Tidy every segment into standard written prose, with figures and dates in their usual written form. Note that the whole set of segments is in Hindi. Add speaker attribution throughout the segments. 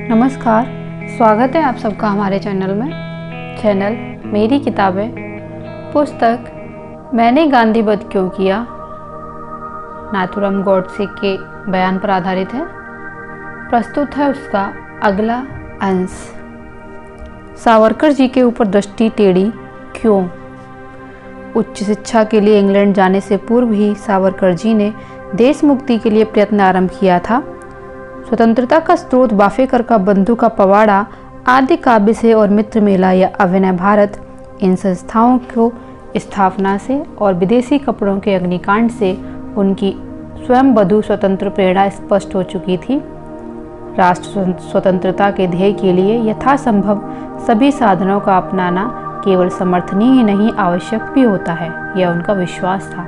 Speaker 1: नमस्कार, स्वागत है आप सबका हमारे चैनल में। चैनल मेरी किताबें पुस्तक मैंने गांधी वध क्यों किया नाथूराम गॉडसे के बयान पर आधारित है। प्रस्तुत है उसका अगला अंश। सावरकर जी के ऊपर दृष्टि टेढ़ी क्यों? उच्च शिक्षा के लिए इंग्लैंड जाने से पूर्व ही सावरकर जी ने देश मुक्ति के लिए प्रयत्न आरंभ किया था। स्वतंत्रता का स्रोत बाफेकर का बंधु का पवाड़ा आदि काव्य से और मित्र मेला या अभिनय भारत, इन संस्थाओं को स्थापना से और विदेशी कपड़ों के अग्निकांड से उनकी स्वयं बधु स्वतंत्र प्रेरणा स्पष्ट हो चुकी थी। राष्ट्र स्वतंत्रता के ध्येय के लिए यथासंभव सभी साधनों का अपनाना केवल समर्थनीय ही नहीं आवश्यक भी होता है, यह उनका विश्वास था।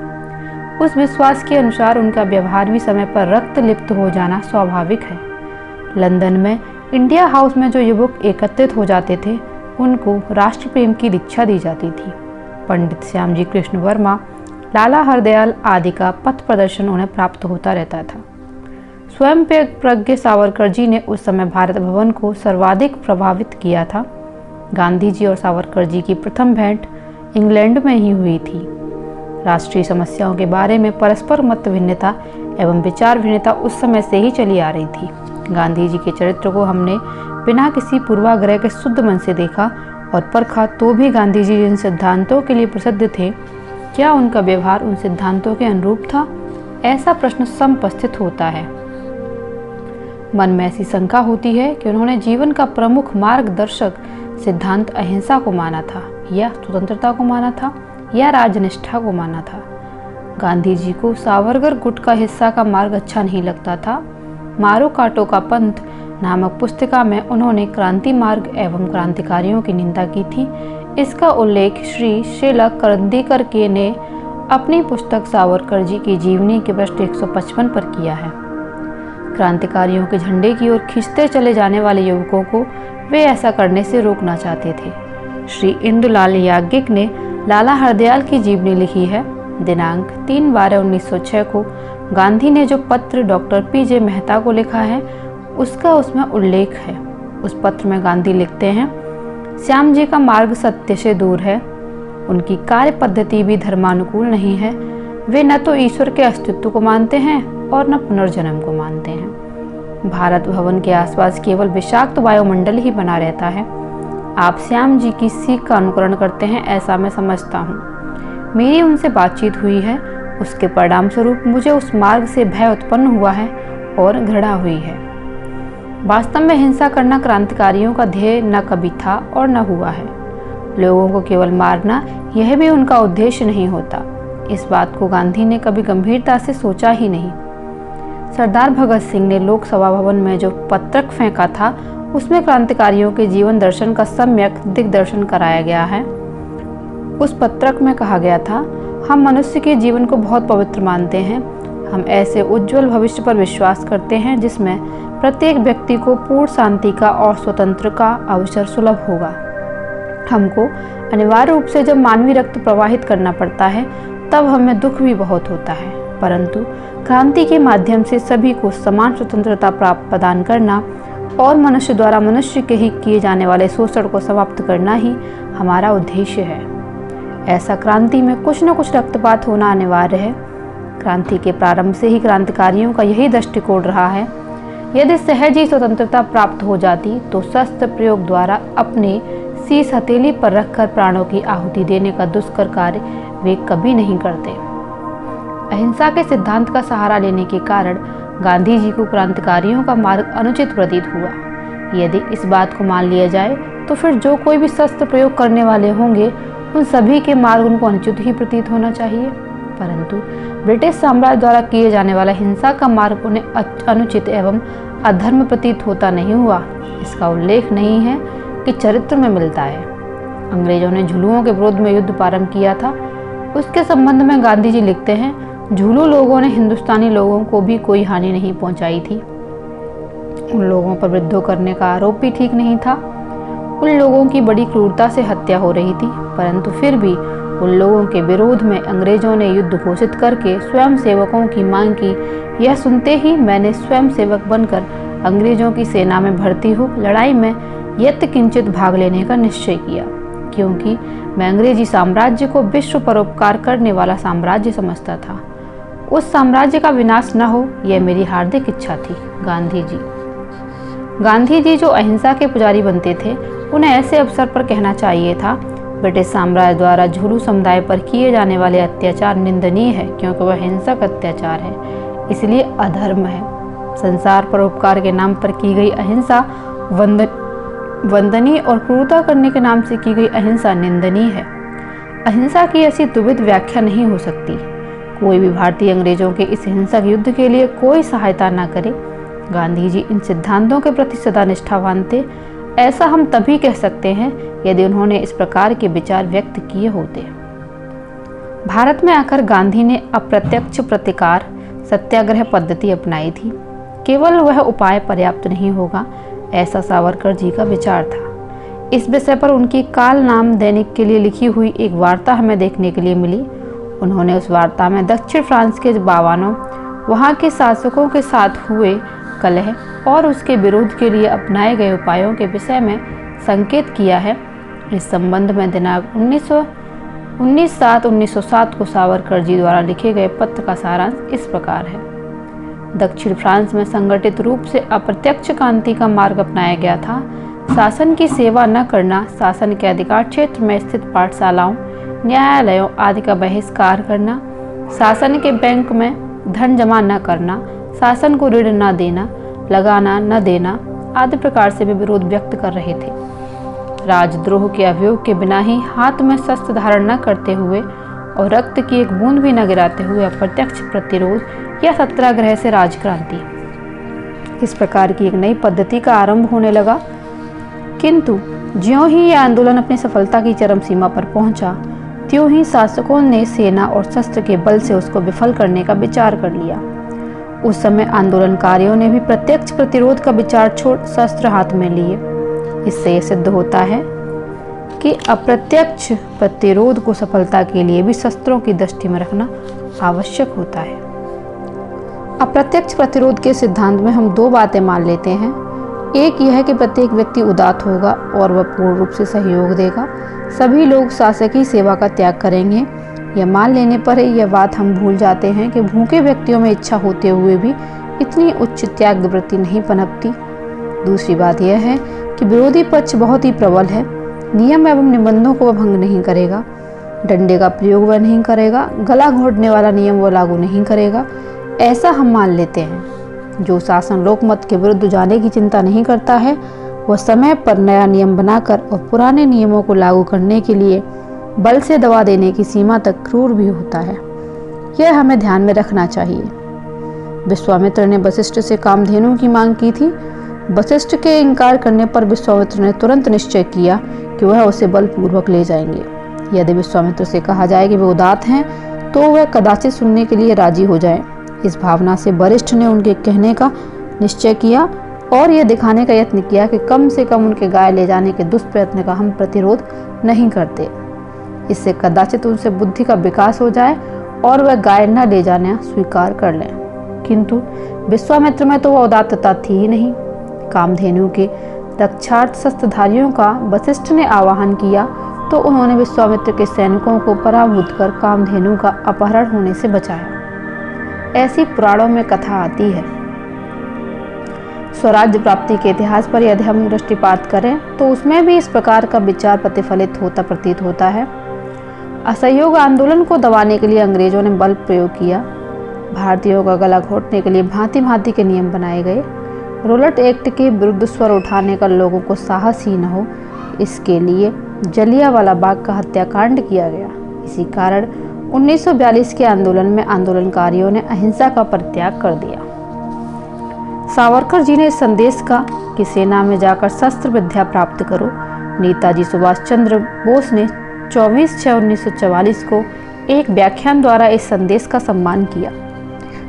Speaker 1: उस विश्वास के अनुसार उनका व्यवहार भी समय पर रक्त लिप्त हो जाना स्वाभाविक है। लंदन में इंडिया हाउस में जो युवक एकत्रित हो जाते थे उनको राष्ट्र प्रेम की दीक्षा दी जाती थी। पंडित श्यामजी कृष्ण वर्मा, लाला हरदयाल आदि का पथ प्रदर्शन उन्हें प्राप्त होता रहता था। स्वयं प्रज्ञ सावरकर जी ने उस समय भारत भवन को सर्वाधिक प्रभावित किया था। गांधी जी और सावरकर जी की प्रथम भेंट इंग्लैंड में ही हुई थी। राष्ट्रीय समस्याओं के बारे में परस्पर मत भिन्नता एवं विचार भिन्नता उस समय से ही चली आ रही थी। गांधी जी के चरित्र को हमने बिना किसी पूर्वाग्रह के शुद्ध मन से देखा और परखा तो भी गांधी जी जिन सिद्धांतों के लिए प्रसिद्ध थे, क्या उनका व्यवहार उन सिद्धांतों के अनुरूप था? ऐसा प्रश्न समुपस्थित होता है। मन में ऐसी शंका होती है कि उन्होंने जीवन का प्रमुख मार्गदर्शक सिद्धांत अहिंसा को माना था या स्वतंत्रता को माना था या राजनिष्ठा को माना था। गांधी जी को सावरकर गुट का हिस्सा का मार्ग अच्छा नहीं लगता था। मारो काटो का पंथ नामक पुस्तिका में उन्होंने क्रांति मार्ग एवं क्रांतिकारियों की निंदा की थी। इसका उल्लेख श्री शीला करंदीकर के ने अपनी पुस्तक सावरकर जी की जीवनी के पृष्ठ 155 पर किया है। क्रांतिकारियों के झंडे की ओर खींचते चले जाने वाले युवकों को वे ऐसा करने से रोकना चाहते थे। श्री इंदुलाल याज्ञिक ने लाला हरदयाल की जीवनी लिखी है। दिनांक 3/12/1906 को गांधी ने जो पत्र डॉक्टर पीजे मेहता को लिखा है उसका उसमें उल्लेख है। उस पत्र में गांधी लिखते हैं, श्याम जी का मार्ग सत्य से दूर है, उनकी कार्य पद्धति भी धर्मानुकूल नहीं है। वे न तो ईश्वर के अस्तित्व को मानते हैं और न पुनर्जन्म को मानते हैं। भारत भवन के आसपास केवल विषाक्त वायुमंडल ही बना रहता है। आप श्याम जी की सीख का अनुकरण करते हैं, ऐसा मैं समझता हूँ। मेरी उनसे बातचीत हुई है, उसके परिणाम स्वरूप मुझे उस मार्ग से भय उत्पन्न हुआ है और घृणा हुई है। वास्तव में हिंसा करना क्रांतिकारियों का ध्येय न कभी था और न हुआ है। लोगों को केवल मारना यह भी उनका उद्देश्य नहीं होता। इस बात को गांधी ने कभी गंभीरता से सोचा ही नहीं। सरदार भगत सिंह ने लोकसभा भवन में जो पत्रक फेंका था उसमें क्रांतिकारियों के जीवन दर्शन का सम्यक दिग्दर्शन कराया गया है। उस पत्रक में कहा गया था, हम मनुष्य के जीवन को बहुत पवित्र मानते हैं। हम ऐसे उज्जवल भविष्य पर विश्वास करते हैं जिसमें प्रत्येक व्यक्ति को पूर्ण शांति का और स्वतंत्र का अवसर सुलभ होगा। हमको अनिवार्य रूप से जब मानवीय रक्त प्रवाहित करना पड़ता है तब हमें दुख भी बहुत होता है, परंतु क्रांति के माध्यम से सभी को समान स्वतंत्रता प्राप्त प्रदान करना और मनुष्य द्वारा मनुष्य के ही किए जाने वाले शोषण को समाप्त करना ही हमारा उद्देश्य है। ऐसा क्रांति में कुछ न कुछ रक्तपात होना अनिवार्य है। क्रांति के प्रारंभ से ही क्रांतिकारियों का यही दृष्टिकोण रहा है। यदि सहज ही स्वतंत्रता प्राप्त हो जाती तो शस्त्र प्रयोग द्वारा अपने शीश हथेली पर रखकर प्राणों की आहुति देने का दुष्कर कार्य वे कभी नहीं करते। अहिंसा के सिद्धांत का सहारा लेने के कारण गांधी जी को क्रांतिकारियों का मार्ग अनुचित प्रतीत हुआ। यदि इस बात को मान लिया जाए तो फिर जो कोई भी शस्त्र प्रयोग करने वाले होंगे उन सभी के मार्ग उनको अनुचित ही प्रतीत होना चाहिए। परंतु ब्रिटिश साम्राज्य द्वारा किए जाने वाला हिंसा का मार्ग उन्हें अनुचित एवं अधर्म प्रतीत होता नहीं हुआ। इसका उल्लेख नहीं है कि चरित्र में मिलता है। अंग्रेजों ने झुलुओं के विरोध में युद्ध प्रारंभ किया था। उसके संबंध में गांधी जी लिखते हैं, झुलू लोगों ने हिंदुस्तानी लोगों को भी कोई हानि नहीं पहुंचाई थी। उन लोगों पर विद्रोह करने का आरोप भी ठीक नहीं था। उन लोगों की बड़ी क्रूरता से हत्या हो रही थी, परंतु फिर भी उन लोगों के विरोध में अंग्रेजों ने युद्ध घोषित करके स्वयं सेवकों की मांग की। यह सुनते ही मैंने स्वयं सेवक बनकर अंग्रेजों की सेना में भर्ती हो लड़ाई में यत्किंचित भाग लेने का निश्चय किया, क्योंकि मैं अंग्रेजी साम्राज्य को विश्व परोपकार करने वाला साम्राज्य समझता था। उस साम्राज्य का विनाश न हो, यह मेरी हार्दिक इच्छा थी। गांधी जी जो अहिंसा के पुजारी बनते थे, उन्हें ऐसे अवसर पर कहना चाहिए था, ब्रिटिश साम्राज्य द्वारा झुलू समुदाय पर किए जाने वाले अत्याचार निंदनीय है, क्योंकि वह हिंसक अत्याचार है, इसलिए अधर्म है। संसार परोपकार के नाम पर की गई अहिंसा वंदनीय और क्रूरता करने के नाम से की गई अहिंसा निंदनीय है। अहिंसा की ऐसी दुविध व्याख्या नहीं हो सकती। कोई भी भारतीय अंग्रेजों के इस हिंसक युद्ध के लिए कोई सहायता न करे। गांधी जी इन सिद्धांतों के प्रति सदा निष्ठावान थे। ऐसा हम तभी कह सकते हैं यदि उन्होंने इस प्रकार के विचार व्यक्त किए होते। भारत में आकर गांधी ने अप्रत्यक्ष प्रतिकार सत्याग्रह पद्धति अपनाई थी। केवल वह उपाय पर्याप्त नहीं होगा, ऐसा सावरकर जी का विचार था। इस विषय पर उनकी काल नाम दैनिक के लिए लिखी हुई एक वार्ता हमें देखने के लिए मिली। उन्होंने उस वार्ता में दक्षिण फ्रांस के बावानों, वहाँ के शासकों के साथ हुए कलह और उसके विरोध के लिए अपनाए गए उपायों के विषय में संकेत किया है। इस संबंध में दिनांक 19/7/1907 को सावरकर जी द्वारा लिखे गए पत्र का सारांश इस प्रकार है। दक्षिण फ्रांस में संगठित रूप से अप्रत्यक्ष क्रांति का मार्ग अपनाया गया था। शासन की सेवा न करना, शासन के अधिकार क्षेत्र में स्थित पाठशालाओं, न्यायालयों आदि का बहिष्कार करना, शासन के बैंक में धन जमा न करना, शासन को ऋण न देना, लगाना न देना आदि प्रकार से भी विरोध व्यक्त कर रहे थे। राजद्रोह के अभियोग के बिना ही हाथ में शस्त्र धारण न करते हुए और रक्त की एक बूंद भी न गिराते हुए अप्रत्यक्ष प्रतिरोध या सत्याग्रह से राजक्रांति, इस प्रकार की एक नई पद्धति का आरंभ होने लगा। किंतु ज्यों ही यह आंदोलन अपनी सफलता की चरम सीमा पर पहुंचा, त्यों ही शासकों ने सेना और शस्त्र के बल से उसको विफल करने का विचार कर लिया। उस समय आंदोलनकारियों ने भी प्रत्यक्ष प्रतिरोध का विचार छोड़ शस्त्र हाथ में लिए। इससे यह सिद्ध होता है कि अप्रत्यक्ष प्रतिरोध को सफलता के लिए भी शस्त्रों की दृष्टि में रखना आवश्यक होता है। अप्रत्यक्ष प्रतिरोध के सिद्धांत में हम दो बातें मान लेते हैं। एक यह है कि प्रत्येक व्यक्ति उदात्त होगा और वह पूर्ण रूप से सहयोग देगा। सभी लोग शासकीय सेवा का त्याग करेंगे। यह मान लेने पर यह बात हम भूल जाते हैं कि भूखे व्यक्तियों में इच्छा होते हुए भी इतनी उच्च त्याग वृत्ति नहीं पनपती। दूसरी बात यह है कि विरोधी पक्ष बहुत ही प्रबल है। नियम एवं निबंधों को वह भंग नहीं करेगा, डंडे का प्रयोग वह नहीं करेगा, गला घोटने वाला नियम वह लागू नहीं करेगा, ऐसा हम मान लेते हैं। जो शासन लोकमत के विरुद्ध जाने की चिंता नहीं करता है, वह समय पर नया नियम बनाकर और पुराने नियमों को लागू करने के लिए बल से दबा देने की सीमा तक क्रूर भी होता है। यह हमें ध्यान में रखना चाहिए। विश्वामित्र ने वशिष्ठ से कामधेनु की मांग की थी। वशिष्ठ के इनकार करने पर विश्वामित्र ने तुरंत निश्चय किया कि वह उसे बलपूर्वक ले जाएंगे। यदि विश्वामित्र से कहा जाए कि वे उदात्त हैं, तो वह कदाचित सुनने के लिए राजी हो जाए। इस भावना से वरिष्ठ ने उनके कहने का निश्चय किया और यह दिखाने का यत्न किया कि कम से कम उनके गाय ले जाने के दुष्प्रयत्न का हम प्रतिरोध नहीं करते। इससे कदाचित उनसे बुद्धि का विकास हो जाए और वह गाय न ले जाना स्वीकार कर लें। किंतु विश्वामित्र में तो वह उदात्तता थी ही नहीं। कामधेनु के रक्षार्थ शस्त्रधारियों का वशिष्ठ ने आह्वान किया तो उन्होंने विश्वामित्र के सैनिकों को पराभूत कर कामधेनु का अपहरण होने से बचाया। ऐसी पुराणों में कथा आती है। स्वराज्य प्राप्ति के इतिहास पर यदि हम दृष्टिपात करें तो उसमें भी इस प्रकार का विचार प्रतिफलित होता प्रतीत होता है। असहयोग आंदोलन को दबाने के लिए अंग्रेजों ने बल प्रयोग किया। भारतीयों का गला घोटने के लिए भांति भांति के नियम बनाए गए। रोलट एक्ट के विरुद्ध स्वर उठाने का लोगों को साहस ही न हो, इसके लिए जलियांवाला बाग का हत्याकांड किया गया। इसी कारण 1942 के आंदोलन में आंदोलनकारियों ने अहिंसा का परित्याग कर दिया। सावरकर जी ने इस संदेश का कि सेना में जाकर शस्त्र विद्या प्राप्त करो। नेताजी सुभाष चंद्र बोस ने 24/6/1944 को एक व्याख्यान द्वारा इस संदेश का सम्मान किया।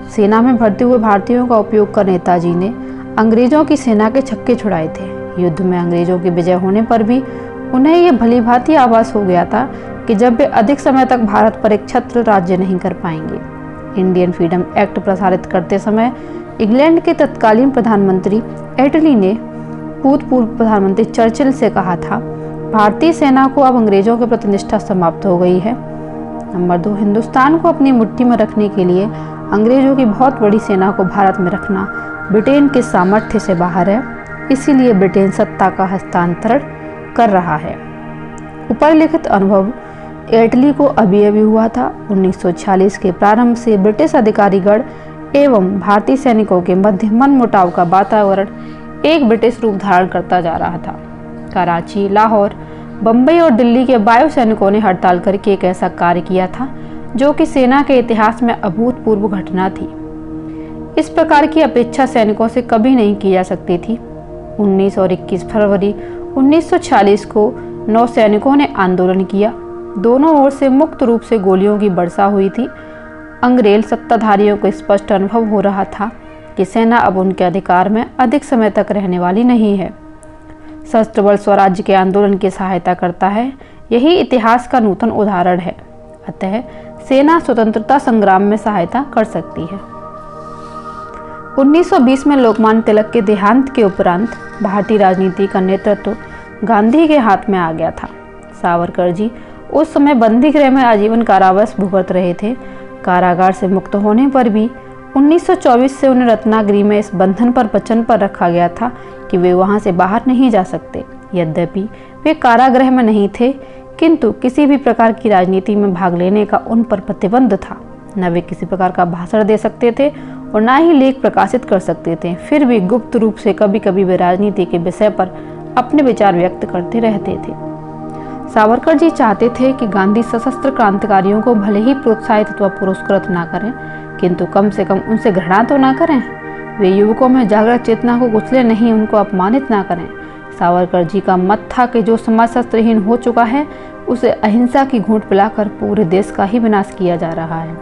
Speaker 1: सेना में भर्ती हुए भारतीयों का उपयोग कर नेताजी ने अंग्रेजों की सेना के छक्के छुड़ाए थे। युद्ध में अंग्रेजों की विजय होने पर भी उन्हें यह भलीभांति आभास हो गया था कि जब वे अधिक समय तक भारत पर एक छत्र राज्य नहीं कर पाएंगे। इंडियन फ्रीडम एक्ट प्रसारित करते समय इंग्लैंड के तत्कालीन प्रधानमंत्री एटली ने भूतपूर्व प्रधानमंत्री चर्चिल से कहा था, भारतीय सेना को अब अंग्रेजों के प्रति निष्ठा समाप्त हो गई है। नंबर 2, हिंदुस्तान को अपनी मुट्ठी में रखने के लिए अंग्रेजों की बहुत बड़ी सेना को भारत में रखना ब्रिटेन के सामर्थ्य से बाहर है, इसीलिए ब्रिटेन सत्ता का हस्तांतरण कर रहा है। ऊपर लिखित अनुभव एटली को अभी अभी हुआ था। 1946 के प्रारंभ से ब्रिटिश अधिकारीगण एवं भारतीय सैनिकों के मध्य मनमुटाव का वातावरण एक ब्रिटिश रूप धारण करता जा रहा था। कराची, लाहौर, बम्बई और दिल्ली के वायु सैनिकों ने हड़ताल करके एक ऐसा कार्य किया था जो कि सेना के इतिहास में अभूतपूर्व घटना थी। इस प्रकार की अपेक्षा सैनिकों से कभी नहीं की जा सकती थी। 19 और 21 फरवरी 1946 को नौसैनिकों ने आंदोलन किया। दोनों ओर से मुक्त रूप से गोलियों की वर्षा हुई थी। अंग्रेज सत्ताधारियों को स्पष्ट अनुभव हो रहा था कि सेना अब उनके अधिकार में अधिक समय तक रहने वाली नहीं है। सशस्त्र बल स्वराज्य के आंदोलन की सहायता करता है, यही इतिहास का नूतन उदाहरण है। अतः सेना स्वतंत्रता संग्राम में सहायता कर सकती है। 1920 में लोकमान्य तिलक के देहांत के उपरांत भारतीय राजनीति का नेतृत्व गांधी के हाथ में आ गया था। सावरकर जी उस समय बंदी गृह में आजीवन कारावास भुगत रहे थे। कारागार से मुक्त होने पर भी 1924 से उन्हें रत्नागिरी में इस बंधन पर वचन पर रखा गया था कि वे वहां से बाहर नहीं जा सकते। यद्यपि वे कारागृह में नहीं थे, किंतु किसी भी प्रकार की राजनीति में भाग लेने का उन पर प्रतिबंध था। न वे किसी प्रकार का भाषण दे सकते थे और न ही लेख प्रकाशित कर सकते थे। फिर भी गुप्त रूप से कभी कभी वे राजनीति के विषय पर अपने विचार व्यक्त करते रहते थे। सावरकर जी चाहते थे कि गांधी सशस्त्र क्रांतिकारियों को भले ही प्रोत्साहित अथवा पुरस्कृत ना करें, किंतु कम से कम उनसे घृणा तो ना करें। वे युवकों में जागृत चेतना को कुचले नहीं, उनको अपमानित ना करें। सावरकर जी का मत था कि जो समाज शस्त्रहीन हो चुका है उसे अहिंसा की घूंट पिलाकर पूरे देश का ही विनाश किया जा रहा है।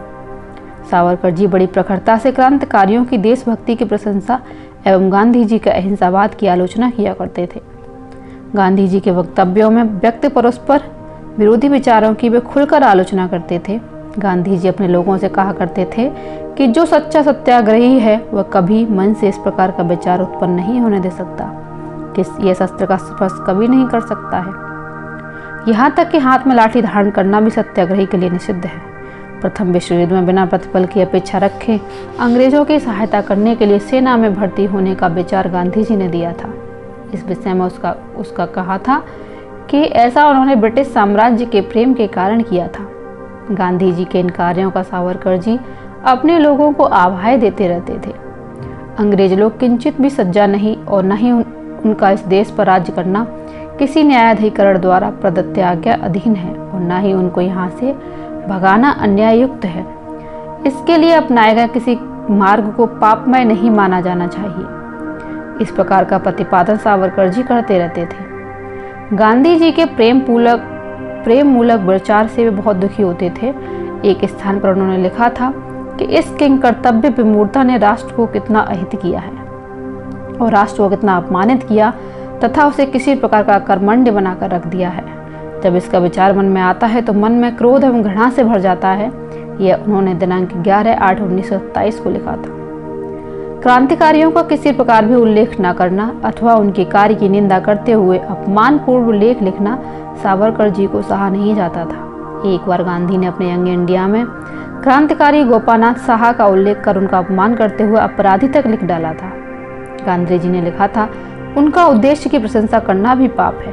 Speaker 1: सावरकर जी बड़ी प्रखरता से क्रांतिकारियों की देशभक्ति की प्रशंसा एवं गांधी जी के अहिंसावाद की आलोचना किया करते थे। गांधी जी के वक्तव्यों में व्यक्ति परस्पर विरोधी विचारों की वे खुलकर आलोचना करते थे। गांधी जी अपने लोगों से कहा करते थे कि जो सच्चा सत्याग्रही है वह कभी मन से इस प्रकार का विचार उत्पन्न नहीं होने दे सकता कि यह शस्त्र का स्पर्श कभी नहीं कर सकता है। यहाँ तक कि हाथ में लाठी धारण करना भी सत्याग्रही के लिए निषिद्ध है। प्रथम विश्व युद्ध में बिना प्रतिफल की अपेक्षा रखे अंग्रेजों की सहायता करने के लिए सेना में भर्ती होने का विचार गांधी जी ने दिया था। इस विषय में उसका कहा था कि ऐसा उन्होंने ब्रिटिश साम्राज्य के प्रेम के कारण किया था। गांधी जी के इन कार्यों का सावरकर जी अपने लोगों को आभाएं देते रहते थे। अंग्रेज लोग किंचित भी सज्जा नहीं और न ही उनका इस देश पर राज्य करना किसी न्यायाधिकरण द्वारा प्रदत्त आज्ञा अधीन है और न ही उनको यहाँ से भगाना अन्याययुक्त है। इसके लिए अपनाए गए किसी मार्ग को पापमय नहीं माना जाना चाहिए। इस प्रकार का प्रतिपादन सावरकर जी करते रहते थे। गांधी जी के प्रेम मूलक विचार से वे बहुत दुखी होते थे। एक स्थान पर उन्होंने लिखा था कि इस किंग कर्तव्य विमूढ़ता ने राष्ट्र को कितना अहित किया है और राष्ट्र को कितना अपमानित किया तथा उसे किसी प्रकार का कर्मण्य बनाकर रख दिया है। जब इसका विचार मन में आता है तो मन में क्रोध एवं घृणा से भर जाता है। यह उन्होंने दिनांक 11/8/1927 को लिखा था। क्रांतिकारियों का किसी प्रकार भी उल्लेख न करना अथवा उनके कार्य की निंदा करते हुए अपमानपूर्व लेख लिखना सावरकर जी को सहा नहीं जाता था। एक बार गांधी ने अपने यंग इंडिया में क्रांतिकारी गोपानाथ साहा का उल्लेख कर उनका अपमान करते हुए अपराधी तक लिख डाला था। गांधी जी ने लिखा था, उनका उद्देश्य की प्रशंसा करना भी पाप है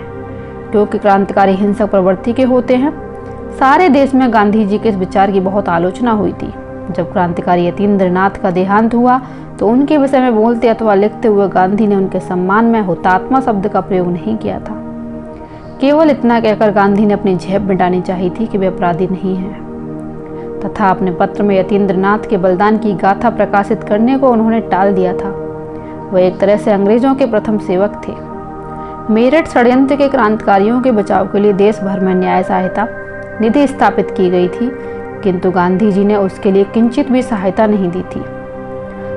Speaker 1: क्योंकि क्रांतिकारी हिंसक प्रवृत्ति के होते हैं। सारे देश में गांधी जी के इस विचार की बहुत आलोचना हुई थी। जब क्रांतिकारी यतीन्द्रनाथ का देहांत हुआ तो उनके विषय में बोलते अथवा लिखते हुए गांधी ने उनके सम्मान में हुतात्मा शब्द का प्रयोग नहीं किया था। केवल इतना कहकर गांधी ने अपनी झेप मिटानी चाहिए थी कि वे अपराधी नहीं हैं, तथा अपने पत्र में यतीन्द्रनाथ के बलिदान की गाथा प्रकाशित करने को उन्होंने टाल दिया था। वह एक तरह से अंग्रेजों के प्रथम सेवक थे। मेरठ षड्यंत्र के क्रांतिकारियों के बचाव के लिए देश भर में न्याय सहायता निधि स्थापित की गई थी, किंतु गांधी जी ने उसके लिए किंचित भी सहायता नहीं दी थी।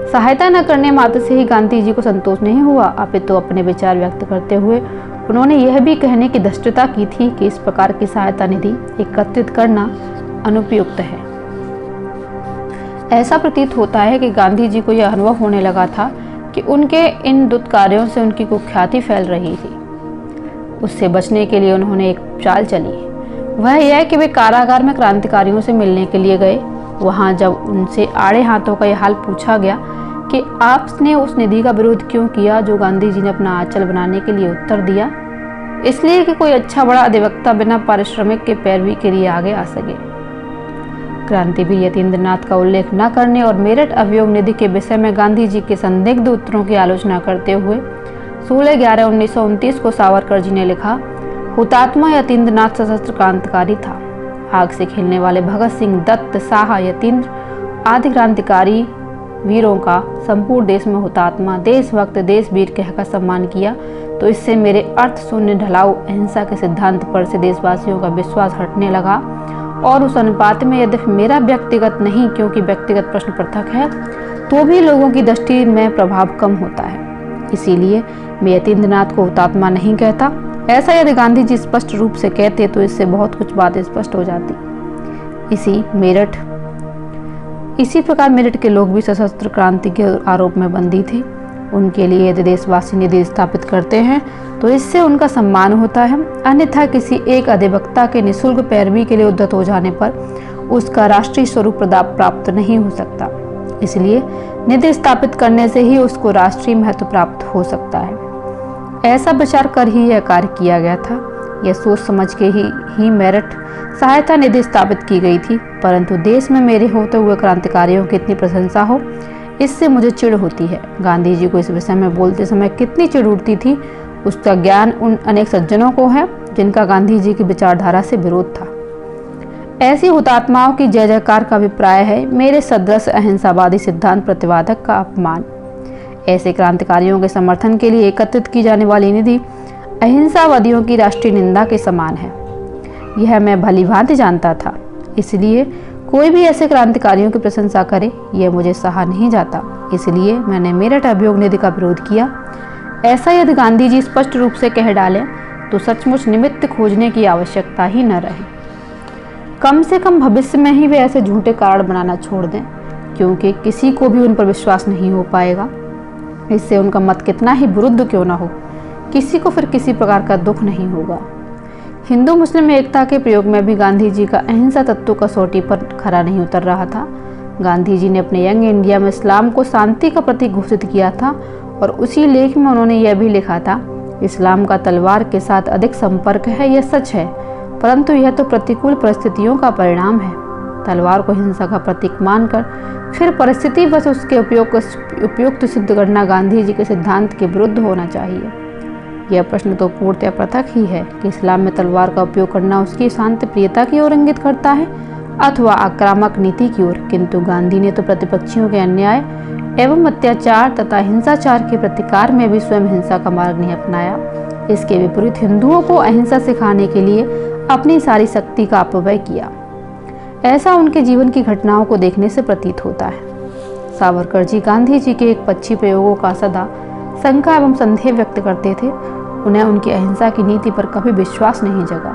Speaker 1: सहायता न करने मात्र से ही गांधी जी को संतोष नहीं हुआ, अपितु तो अपने विचार व्यक्त करते हुए उन्होंने यह भी कहने की धृष्टता की थी कि इस प्रकार की सहायता निधि एकत्रित करना अनुपयुक्त है। ऐसा प्रतीत होता है कि गांधी जी को यह अनुभव होने लगा था कि उनके इन दुष्ट कार्यों से उनकी कुख्याति फैल रही थी। उससे बचने के लिए उन्होंने एक चाल चली। वह यह कि वे कारागार में क्रांतिकारियों से मिलने के लिए गए। वहां जब उनसे आड़े हाथों का यह हाल पूछा गया कि आपने उस निधि का विरोध क्यों किया, जो गांधी जी ने अपना आंचल बनाने के लिए उत्तर दिया, इसलिए कि कोई अच्छा बड़ा अधिवक्ता बिना पारिश्रमिक के पैरवी के लिए आगे आ सके। क्रांतिवीर यतीन्द्रनाथ का उल्लेख न करने और मेरठ अभियोग निधि के विषय में गांधी जी के संदिग्ध उत्तरों की आलोचना करते हुए 16/11/1929 को सावरकर जी ने लिखा, हुतात्मा यतीन्द्रनाथ सशस्त्र क्रांतिकारी था। आग से खेलने वाले भगत सिंह, दत्त, साहा, यतीन्द्र आदि क्रांतिकारी वीरों का संपूर्ण देश में हुतात्मा, देशभक्त, देशवीर कहकर सम्मान किया, तो इससे मेरे अर्थ शून्य ढलाऊ अहिंसा के सिद्धांत पर से देशवासियों का विश्वास हटने लगा और उस अनुपात में यद्यपि मेरा व्यक्तिगत नहीं, क्योंकि व्यक्तिगत प्रश्न पृथक है, तो भी लोगों की दृष्टि में प्रभाव कम होता है। इसीलिए मैं यतीन्द्रनाथ को हुतात्मा नहीं कहता। ऐसा यदि गांधी जी स्पष्ट रूप से कहते तो इससे बहुत कुछ बातें स्पष्ट हो जाती। इसी प्रकार मेरठ के लोग भी सशस्त्र क्रांति के आरोप में बंदी थे। उनके लिए यदि देशवासी निधि स्थापित करते हैं तो इससे उनका सम्मान होता है, अन्यथा किसी एक अधिवक्ता के निःशुल्क पैरवी के लिए उद्यत हो जाने पर उसका राष्ट्रीय स्वरूप प्राप्त नहीं हो सकता। इसलिए निधि स्थापित करने से ही उसको राष्ट्रीय महत्व प्राप्त हो सकता है। ऐसा विचार कर ही यह कार्य किया गया था। यह सोच समझ के ही मेरठ सहायता निधि स्थापित की गई थी, परंतु देश में मेरे होते हुए क्रांतिकारियों की इतनी प्रशंसा हो, इससे मुझे चिढ़ होती है। गांधी जी को इस विषय में बोलते समय कितनी चिढ़ उठती थी, उसका ज्ञान उन अनेक सज्जनों को है जिनका गांधी जी की विचारधारा से विरोध था। ऐसी हुतात्माओं की जय जयकार का अभिप्राय है मेरे सदृश अहिंसावादी सिद्धांत प्रतिवादक का अपमान। ऐसे क्रांतिकारियों के समर्थन के लिए एकत्रित की जाने वाली निधि अहिंसावादियों की राष्ट्रीय निंदा के समान है। यह मैं भली भांति जानता था। इसलिए कोई भी ऐसे क्रांतिकारियों की प्रशंसा करे, यह मुझे सहा नहीं जाता। इसलिए मैंने मेरठ अभियोग निधि का विरोध किया। ऐसा यदि गांधी जी स्पष्ट रूप से कह डालें तो सचमुच निमित्त खोजने की आवश्यकता ही न रहे। कम से कम भविष्य में ही वे ऐसे झूठे कारण बनाना छोड़ दें, क्योंकि किसी को भी उन पर विश्वास नहीं हो पाएगा। इससे उनका मत कितना ही विरुद्ध क्यों न हो, किसी को फिर किसी प्रकार का दुख नहीं होगा। हिंदू मुस्लिम एकता के प्रयोग में भी गांधी जी का अहिंसा तत्व कसौटी पर खरा नहीं उतर रहा था। गांधी जी ने अपने यंग इंडिया में इस्लाम को शांति का प्रतीक घोषित किया था और उसी लेख में उन्होंने यह भी लिखा था, इस्लाम का तलवार के साथ अधिक संपर्क है, यह सच है, परंतु यह तो प्रतिकूल परिस्थितियों का परिणाम है। तलवार को हिंसा का प्रतीक मानकर फिर परिस्थिति बस उसके उपयुक्त सिद्ध करना गांधी जी के सिद्धांत के विरुद्ध होना चाहिए। यह प्रश्न तो पूर्णतः पृथक ही है कि इस्लाम में तलवार का उपयोग करना उसकी शांत प्रियता की ओर इंगित करता है अथवा आक्रामक नीति की ओर। किंतु गांधी ने तो प्रतिपक्षियों के अन्याय एवं अत्याचार तथा हिंसाचार के प्रतिकार में भी स्वयं हिंसा का मार्ग नहीं अपनाया। इसके विपरीत हिंदुओं को अहिंसा सिखाने के लिए अपनी सारी शक्ति का अपव्यय किया। ऐसा उनके जीवन की घटनाओं को देखने से प्रतीत होता है। सावरकर जी गांधी जी के एक पक्षी प्रयोगों का सदा शंका एवं संदेह व्यक्त करते थे। उन्हें उनकी अहिंसा की नीति पर कभी विश्वास नहीं जगा।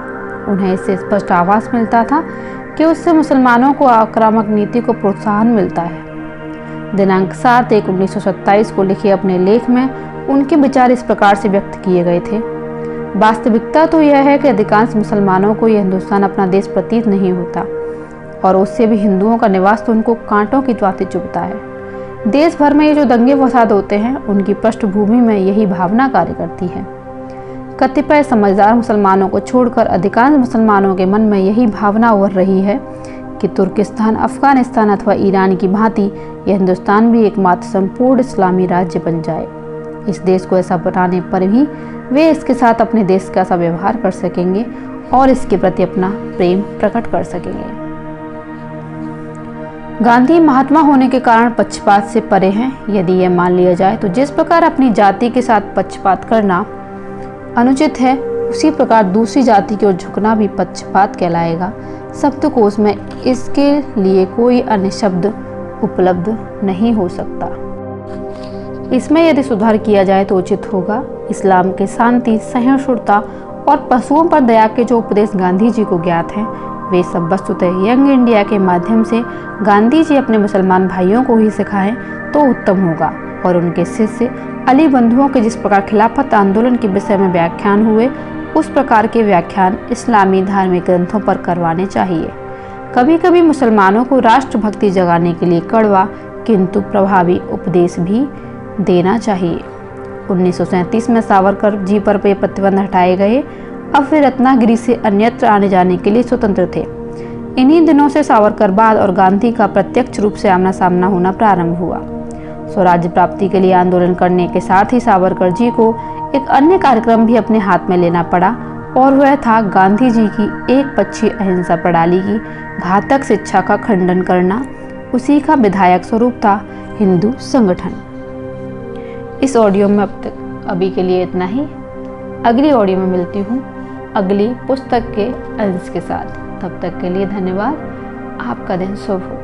Speaker 1: उन्हें इससे स्पष्ट आभास मिलता था कि उससे मुसलमानों को आक्रामक नीति को प्रोत्साहन मिलता है। दिनांक 7/1/1927 को लिखे अपने लेख में उनके विचार इस प्रकार से व्यक्त किए गए थे, वास्तविकता तो यह है कि अधिकांश मुसलमानों को यह हिंदुस्तान अपना देश प्रतीत नहीं होता और उससे भी हिंदुओं का निवास तो उनको कांटों की भांति चुभता है। देश भर में ये जो दंगे फसाद होते हैं, उनकी पृष्ठभूमि में यही भावना कार्य करती है। कतिपय समझदार मुसलमानों को छोड़कर अधिकांश मुसलमानों के मन में यही भावना उभर रही है कि तुर्किस्तान, अफगानिस्तान अथवा ईरान की भांति यह हिंदुस्तान भी एकमात्र संपूर्ण इस्लामी राज्य बन जाए। इस देश को ऐसा बनाने पर भी वे इसके साथ अपने देश का सा व्यवहार कर सकेंगे और इसके प्रति अपना प्रेम प्रकट कर सकेंगे। गांधी महात्मा होने के कारण पक्षपात से परे हैं। यदि यह मान लिया जाए तो जिस प्रकार अपनी जाति के साथ पक्षपात करना अनुचित है, उसी प्रकार दूसरी जाति की ओर झुकना भी पक्षपात कहलाएगा। शब्दकोश में इसके लिए कोई अन्य शब्द उपलब्ध नहीं हो सकता। इसमें यदि सुधार किया जाए तो उचित होगा। इस्लाम के शांति, सहिष्णुता और पशुओं पर दया के जो उपदेश गांधी जी को ज्ञात हैं, वे सब वस्तुतः यंग इंडिया के माध्यम से गांधी जी अपने मुसलमान भाइयों को ही सिखाएं तो उत्तम होगा। और उनके शिष्य अली बंधुओं के जिस प्रकार खिलाफत आंदोलन के विषय में व्याख्यान हुए, उस प्रकार के व्याख्यान इस्लामी धार्मिक ग्रंथों पर करवाने चाहिए। कभी कभी मुसलमानों को राष्ट्रभक्ति जगाने के लिए कड़वा किंतु प्रभावी उपदेश भी देना चाहिए। 1937 में सावरकर जी पर प्रतिबंध हटाए गए। अब वे रत्नागिरी से अन्यत्र आने जाने के लिए स्वतंत्र थे। इन्हीं दिनों से सावरकरवाद और गांधी का प्रत्यक्ष रूप से आमना सामना होना प्रारंभ हुआ। स्वराज्य प्राप्ति के लिए आंदोलन करने के साथ ही सावरकर जी को एक अन्य कार्यक्रम भी अपने हाथ में लेना पड़ा, और वह था गांधी जी की एक पक्षीय अहिंसा प्रणाली की घातक शिक्षा का खंडन करना। उसी का विधायक स्वरूप था हिंदू संगठन। इस ऑडियो में अब तक अभी के लिए इतना ही। अगली ऑडियो में मिलती हूँ अगली पुस्तक के अंश के साथ। तब तक के लिए धन्यवाद। आपका दिन शुभ हो।